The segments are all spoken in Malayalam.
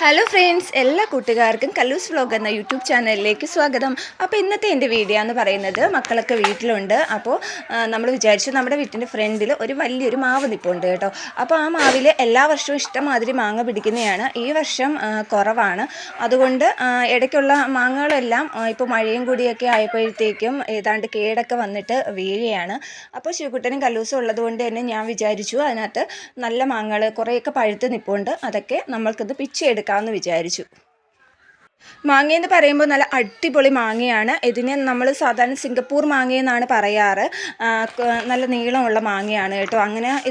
ഹലോ ഫ്രണ്ട്സ്, എല്ലാ കൂട്ടുകാർക്കും കല്ലൂസ് വ്ലോഗ് എന്ന യൂട്യൂബ് ചാനലിലേക്ക് സ്വാഗതം. അപ്പോൾ ഇന്നത്തെ എൻ്റെ വീഡിയോ എന്ന് പറയുന്നത് മക്കളൊക്കെ വീട്ടിലുണ്ട്. അപ്പോൾ നമ്മൾ വിചാരിച്ചു നമ്മുടെ വീട്ടിൻ്റെ ഫ്രണ്ടിൽ ഒരു വലിയൊരു മാവ് നിൽപ്പുണ്ട് കേട്ടോ. അപ്പോൾ ആ മാവിൽ എല്ലാ വർഷവും ഇഷ്ടംമാതിരി മാങ്ങ പിടിക്കുന്നതാണ്. ഈ വർഷം കുറവാണ്. അതുകൊണ്ട് ഇടയ്ക്കുള്ള മാങ്ങകളെല്ലാം ഇപ്പോൾ മഴയും കൂടിയൊക്കെ ആയപ്പോഴത്തേക്കും ഏതാണ്ട് കേടൊക്കെ വന്നിട്ട് വീഴുകയാണ്. അപ്പോൾ ശിവകുട്ടനും കല്ലൂസും ഉള്ളതുകൊണ്ട് തന്നെ ഞാൻ വിചാരിച്ചു അതിനകത്ത് നല്ല മാങ്ങകൾ കുറേയൊക്കെ പഴുത്ത് നിൽപ്പുണ്ട്, അതൊക്കെ നമ്മൾക്കിത് പിച്ചെടുക്കാമെന്ന് വിചാരിച്ചു. മാങ്ങയെന്ന് പറയുമ്പോൾ നല്ല അടിപൊളി മാങ്ങയാണ്. ഇതിനെ നമ്മൾ സാധാരണ സിംഗപ്പൂർ മാങ്ങയെന്നാണ് പറയാറ്. നല്ല നീളമുള്ള മാങ്ങയാണ് കേട്ടോ.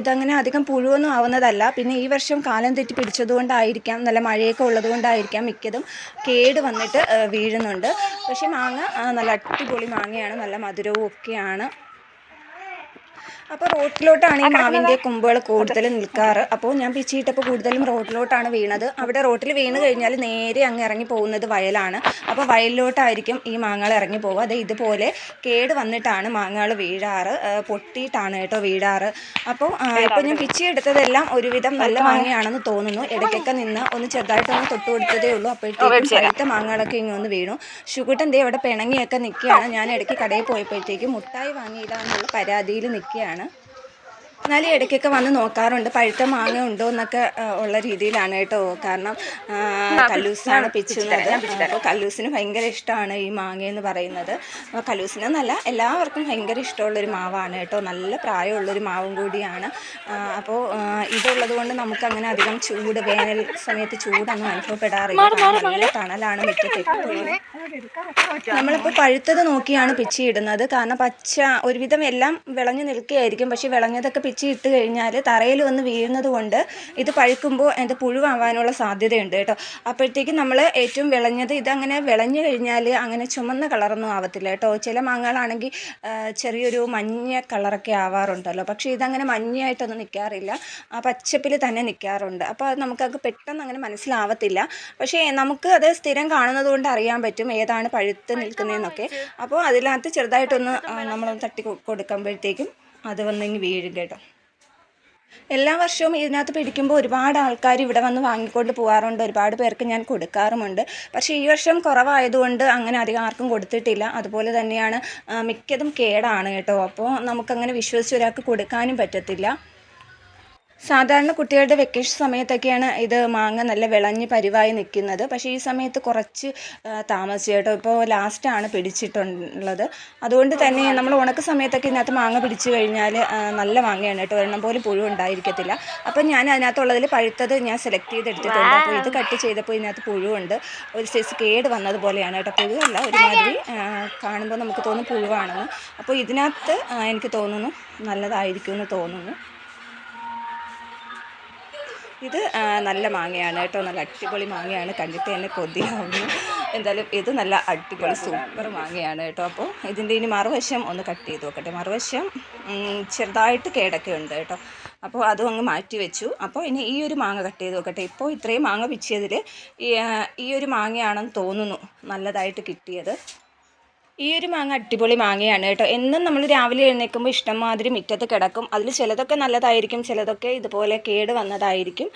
ഇതങ്ങനെ അധികം പുഴുവൊന്നും ആവുന്നതല്ല. പിന്നെ ഈ വർഷം കാലം തെറ്റി പിടിച്ചതുകൊണ്ടായിരിക്കാം, നല്ല മഴയൊക്കെ ഉള്ളതുകൊണ്ടായിരിക്കാം മിക്കതും കേട് വന്നിട്ട് വീഴുന്നുണ്ട്. പക്ഷേ മാങ്ങ നല്ല അടിപൊളി മാങ്ങയാണ്, നല്ല മധുരവും ഒക്കെയാണ്. അപ്പോൾ റോട്ടിലോട്ടാണ് ഈ മാവിൻ്റെ കൊമ്പുകൾ കൂടുതലും നിൽക്കാറ്. അപ്പോൾ ഞാൻ പിച്ചിയിട്ടപ്പോൾ കൂടുതലും റോട്ടിലോട്ടാണ് വീണത്. അവിടെ റോട്ടിൽ വീണ് കഴിഞ്ഞാൽ നേരെ അങ്ങ് ഇറങ്ങി പോകുന്നത് വയലാണ്. അപ്പോൾ വയലിലോട്ടായിരിക്കും ഈ മാങ്ങകൾ ഇറങ്ങി പോകുക. അത് ഇതുപോലെ കേട് വന്നിട്ടാണ് മാങ്ങകൾ വീഴാറ്, പൊട്ടിയിട്ടാണ് കേട്ടോ വീഴാറ്. അപ്പോൾ ഇപ്പോൾ ഞാൻ പിച്ചിയെടുത്തതെല്ലാം ഒരുവിധം നല്ല മാങ്ങയാണെന്ന് തോന്നുന്നു. ഇടയ്ക്കൊക്കെ നിന്ന് ഒന്ന് ചെറുതായിട്ടൊന്ന് തൊട്ട് കൊടുത്തതേ ഉള്ളൂ. അപ്പോഴത്തേക്കും പഴുത്ത മാങ്ങകളൊക്കെ ഇങ്ങൊന്ന് വീണു. ഷുഗുട്ടൻ ദേ അവിടെ പിണങ്ങിയൊക്കെ നിൽക്കുകയാണ്. ഞാൻ ഇടയ്ക്ക് കടയിൽ പോയപ്പോഴത്തേക്കും മുട്ടായി വാങ്ങിയില്ല എന്നുള്ള പരാതിയിൽ നിൽക്കുകയാണ്. എന്നാലും ഇടയ്ക്കൊക്കെ വന്ന് നോക്കാറുണ്ട് പഴുത്ത മാങ്ങ ഉണ്ടോ എന്നൊക്കെ ഉള്ള രീതിയിലാണ് കേട്ടോ. കാരണം കല്ലൂസാണ് പിച്ചുന്നത്. അപ്പോൾ കല്ലൂസിന് ഭയങ്കര ഇഷ്ടമാണ് ഈ മാങ്ങയെന്ന് പറയുന്നത്. കല്ലൂസിനെന്നല്ല, എല്ലാവർക്കും ഭയങ്കര ഇഷ്ടമുള്ളൊരു മാവാണ് കേട്ടോ. നല്ല പ്രായമുള്ളൊരു മാവും കൂടിയാണ്. അപ്പോൾ ഇതുള്ളത് കൊണ്ട് നമുക്കങ്ങനെ അധികം ചൂട്, വേനൽ സമയത്ത് ചൂടൊന്നും അനുഭവപ്പെടാറില്ല. നല്ല തണലാണ് മുറ്റത്ത് എപ്പോഴും. നമ്മളിപ്പോൾ പഴുത്തത് നോക്കിയാണ് പിച്ചിയിടുന്നത്. കാരണം പച്ച ഒരുവിധം എല്ലാം വിളഞ്ഞു നിൽക്കുകയായിരിക്കും. പക്ഷേ വിളഞ്ഞതൊക്കെ പിച്ചി ഇട്ട് കഴിഞ്ഞാൽ തറയിൽ വന്ന് വീഴുന്നത് കൊണ്ട് ഇത് പഴുക്കുമ്പോൾ അത് പുഴുവാകാനുള്ള സാധ്യതയുണ്ട് കേട്ടോ. അപ്പോഴത്തേക്കും നമ്മൾ ഏറ്റവും വിളഞ്ഞത്, ഇതങ്ങനെ വിളഞ്ഞു കഴിഞ്ഞാൽ അങ്ങനെ ചുമന്ന കളറൊന്നും ആവത്തില്ല കേട്ടോ. ചില മാങ്ങകളാണെങ്കിൽ ചെറിയൊരു മഞ്ഞ കളറൊക്കെ ആവാറുണ്ടല്ലോ. പക്ഷേ ഇതങ്ങനെ മഞ്ഞയായിട്ടൊന്നും നിൽക്കാറില്ല, പച്ചപ്പിൽ തന്നെ നിൽക്കാറുണ്ട്. അപ്പോൾ അത് നമുക്കത് പെട്ടെന്ന് അങ്ങനെ മനസ്സിലാവത്തില്ല. പക്ഷേ നമുക്ക് അത് സ്ഥിരം കാണുന്നത് കൊണ്ട് അറിയാൻ പറ്റും ഏതാണ് പഴുത്ത് നിൽക്കുന്നതെന്നൊക്കെ. അപ്പോൾ അതിനകത്ത് ചെറുതായിട്ടൊന്ന് നമ്മളൊന്ന് തട്ടി കൊടുക്കുമ്പോഴത്തേക്കും അത് വന്നിങ്ങ് വീഴും കേട്ടോ. എല്ലാ വർഷവും ഇതിനകത്ത് പിടിക്കുമ്പോൾ ഒരുപാട് ആൾക്കാർ ഇവിടെ വന്ന് വാങ്ങിക്കൊണ്ട് പോകാറുണ്ട്. ഒരുപാട് പേർക്ക് ഞാൻ കൊടുക്കാറുമുണ്ട്. പക്ഷേ ഈ വർഷം കുറവായതുകൊണ്ട് അങ്ങനെ അധികം ആർക്കും കൊടുത്തിട്ടില്ല. അതുപോലെ തന്നെയാണ് മിക്കതും കേടാണ് കേട്ടോ. അപ്പോൾ നമുക്കങ്ങനെ വിശ്വസിച്ച് ഒരാൾക്ക് കൊടുക്കാനും പറ്റത്തില്ല. സാധാരണ കുട്ടികളുടെ വെക്കേഷൻ സമയത്തൊക്കെയാണ് ഇത് മാങ്ങ നല്ല വിളഞ്ഞ് പരിവായി നിൽക്കുന്നത്. പക്ഷേ ഈ സമയത്ത് കുറച്ച് താമസിച്ചു കേട്ടോ. ഇപ്പോൾ ലാസ്റ്റാണ് പിടിച്ചിട്ടുള്ളത്. അതുകൊണ്ട് തന്നെ നമ്മൾ ഉണക്ക സമയത്തൊക്കെ ഇതിനകത്ത് മാങ്ങ പിടിച്ചു കഴിഞ്ഞാൽ നല്ല മാങ്ങയാണ് കേട്ടോ. ഒരെണ്ണം പോലും പുഴു ഉണ്ടായിരിക്കത്തില്ല. അപ്പം ഞാൻ അതിനകത്തുള്ളതിൽ പഴുത്തത് ഞാൻ സെലക്ട് ചെയ്തെടുത്തിട്ടുണ്ട്. അപ്പോൾ ഇത് കട്ട് ചെയ്തപ്പോൾ ഇതിനകത്ത് പുഴുവുണ്ട്. ഒരു സൈസ് കേട് വന്നതുപോലെയാണ് കേട്ടോ. പുഴുവല്ല, ഒരുമാതിരി കാണുമ്പോൾ നമുക്ക് തോന്നും പുഴുവാണെന്ന്. അപ്പോൾ ഇതിനകത്ത് എനിക്ക് തോന്നുന്നു നല്ലതായിരിക്കും എന്ന് തോന്നുന്നു. ഇത് നല്ല മാങ്ങയാണ് കേട്ടോ. നല്ല അടിപൊളി മാങ്ങയാണ്. കണ്ടിട്ട് തന്നെ കൊതിയാവുന്നു. എന്തായാലും ഇത് നല്ല അടിപൊളി സൂപ്പർ മാങ്ങയാണ് കേട്ടോ. അപ്പോൾ ഇതിൻ്റെ ഇനി മറുവശം ഒന്ന് കട്ട് ചെയ്ത് നോക്കട്ടെ. മറുവശം ചെറുതായിട്ട് കേടൊക്കെ ഉണ്ട് കേട്ടോ. അപ്പോൾ അതും അങ്ങ് മാറ്റി വെച്ചു. അപ്പോൾ ഇനി ഈ ഒരു മാങ്ങ കട്ട് ചെയ്ത് നോക്കട്ടെ. ഇപ്പോൾ ഇത്രയും മാങ്ങ പിച്ചിയതിൽ ഈ ഒരു മാങ്ങയാണെന്ന് തോന്നുന്നു നല്ലതായിട്ട് കിട്ടിയത്. ഈ ഒരു മാങ്ങ അടിപൊളി മാങ്ങയാണ് കേട്ടോ. എന്നും നമ്മൾ രാവിലെ എഴുന്നേൽക്കുമ്പോൾ ഇഷ്ടംമാതിരി മുറ്റത്ത് കിടക്കും. അതിൽ ചിലതൊക്കെ നല്ലതായിരിക്കും, ചിലതൊക്കെ ഇതുപോലെ കേട് വന്നതായിരിക്കും.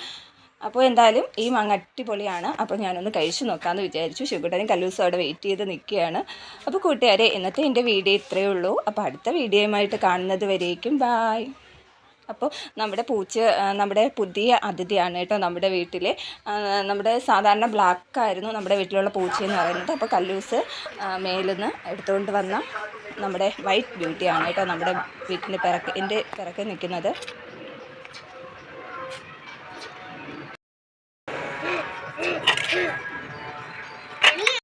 അപ്പോൾ എന്തായാലും ഈ മാങ്ങ അടിപൊളിയാണ്. അപ്പോൾ ഞാനൊന്ന് കഴിച്ചു നോക്കാമെന്ന് വിചാരിച്ചു. ശിവകുട്ടനും കല്ലൂസും അവിടെ വെയിറ്റ് ചെയ്ത് നിൽക്കുകയാണ്. അപ്പോൾ കൂട്ടുകാരെ, ഇന്നത്തെ എൻ്റെ വീഡിയോ ഇത്രയേ ഉള്ളൂ. അപ്പോൾ അടുത്ത വീഡിയോയുമായിട്ട് കാണുന്നത് വരേക്കും ബായ്. അപ്പോൾ നമ്മുടെ പുതിയ അതിഥിയാണ് കേട്ടോ നമ്മുടെ വീട്ടിൽ. നമ്മുടെ സാധാരണ ബ്ലാക്കായിരുന്നു നമ്മുടെ വീട്ടിലുള്ള പൂച്ചയെന്ന് പറയുന്നത്. അപ്പോൾ കല്ലൂസ് മേലിന്ന് എടുത്തുകൊണ്ട് വന്ന നമ്മുടെ വൈറ്റ് ബ്യൂട്ടിയാണ് കേട്ടോ നമ്മുടെ വീട്ടിൻ്റെ എൻ്റെ പിറക്കെ നിൽക്കുന്നത്.